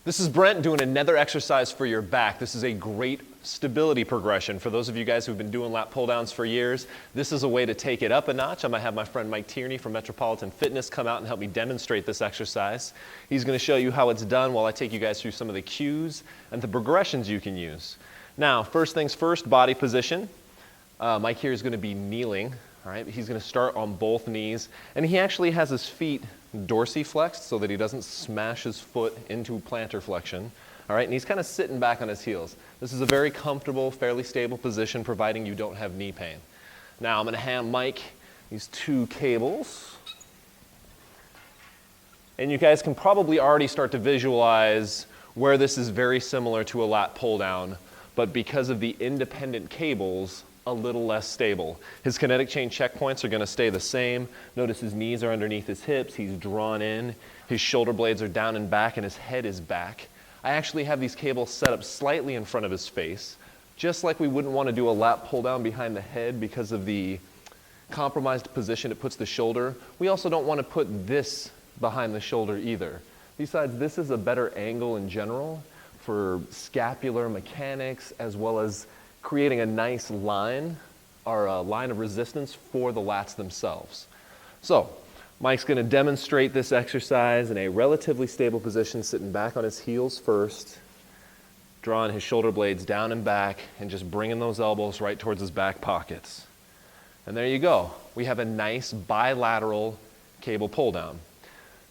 This is Brent doing another exercise for your back. This is a great stability progression. For those of you guys who've been doing lat pull downs for years, this is a way to take it up a notch. I'm gonna have my friend Mike Tierney from Metropolitan Fitness come out and help me demonstrate this exercise. He's gonna show you how it's done while I take you guys through some of the cues and the progressions you can use. Now, first things first, body position. Mike here is gonna be kneeling. All right, he's gonna start on both knees, and he actually has his feet dorsiflexed so that he doesn't smash his foot into plantar flexion. All right, and he's kind of sitting back on his heels. This is a very comfortable, fairly stable position, providing you don't have knee pain. Now I'm gonna hand Mike these two cables, and you guys can probably already start to visualize where this is very similar to a lat pull down, but because of the independent cables, a little less stable. His kinetic chain checkpoints are gonna stay the same. Notice his knees are underneath his hips, he's drawn in, his shoulder blades are down and back, and his head is back. I actually have these cables set up slightly in front of his face, just like we wouldn't wanna do a lat pull down behind the head because of the compromised position it puts the shoulder. We also don't wanna put this behind the shoulder either. Besides, this is a better angle in general for scapular mechanics, as well as creating a nice line, or a line of resistance for the lats themselves. So, Mike's gonna demonstrate this exercise in a relatively stable position, sitting back on his heels first, drawing his shoulder blades down and back, and just bringing those elbows right towards his back pockets. And there you go. We have a nice bilateral cable pull down.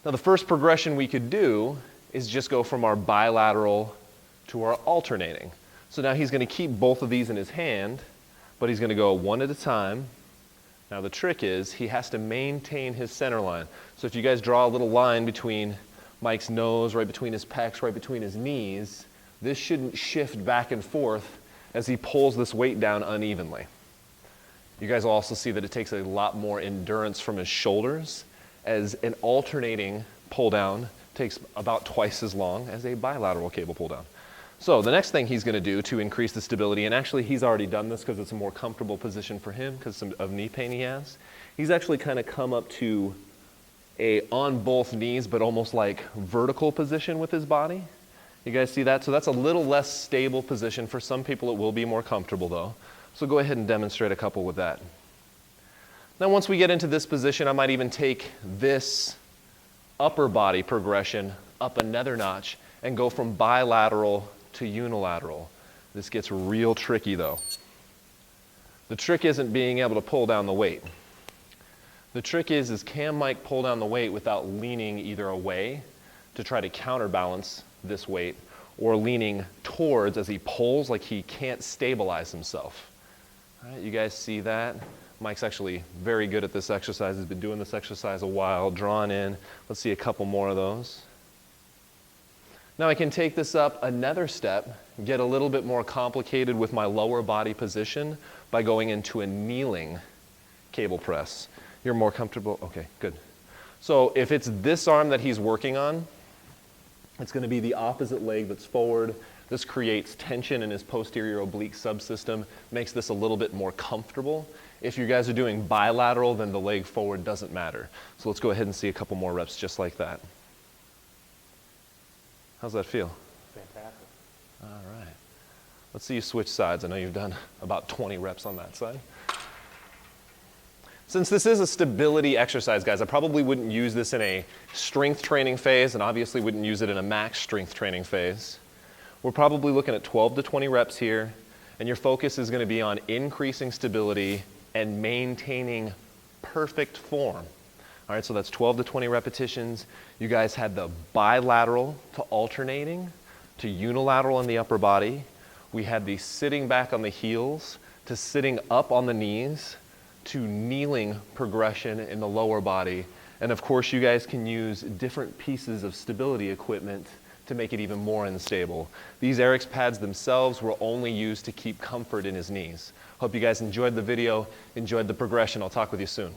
Now the first progression we could do is just go from our bilateral to our alternating. So now he's gonna keep both of these in his hand, but he's gonna go one at a time. Now the trick is he has to maintain his center line. So if you guys draw a little line between Mike's nose, right between his pecs, right between his knees, this shouldn't shift back and forth as he pulls this weight down unevenly. You guys will also see that it takes a lot more endurance from his shoulders, as an alternating pull down takes about twice as long as a bilateral cable pull down. So the next thing he's gonna do to increase the stability, and actually he's already done this because it's a more comfortable position for him because of knee pain he has, he's actually kind of come up to a on both knees but almost like vertical position with his body. You guys see that? So that's a little less stable position. For some people it will be more comfortable though. So go ahead and demonstrate a couple with that. Now once we get into this position, I might even take this upper body progression up another notch and go from bilateral to unilateral. This gets real tricky though. The trick isn't being able to pull down the weight. The trick is can Mike pull down the weight without leaning either away to try to counterbalance this weight, or leaning towards as he pulls like he can't stabilize himself. All right, you guys see that? Mike's actually very good at this exercise. He's been doing this exercise a while, drawn in. Let's see a couple more of those. Now I can take this up another step, get a little bit more complicated with my lower body position by going into a kneeling cable press. You're more comfortable? Okay, good. So if it's this arm that he's working on, it's gonna be the opposite leg that's forward. This creates tension in his posterior oblique subsystem, makes this a little bit more comfortable. If you guys are doing bilateral, then the leg forward doesn't matter. So let's go ahead and see a couple more reps just like that. How's that feel? Fantastic. All right. Let's see you switch sides. I know you've done about 20 reps on that side. Since this is a stability exercise, guys, I probably wouldn't use this in a strength training phase, and obviously wouldn't use it in a max strength training phase. We're probably looking at 12 to 20 reps here, and your focus is gonna be on increasing stability and maintaining perfect form. All right, so that's 12 to 20 repetitions. You guys had the bilateral to alternating to unilateral in the upper body. We had the sitting back on the heels to sitting up on the knees to kneeling progression in the lower body. And of course, you guys can use different pieces of stability equipment to make it even more unstable. These Eric's pads themselves were only used to keep comfort in his knees. Hope you guys enjoyed the video, enjoyed the progression. I'll talk with you soon.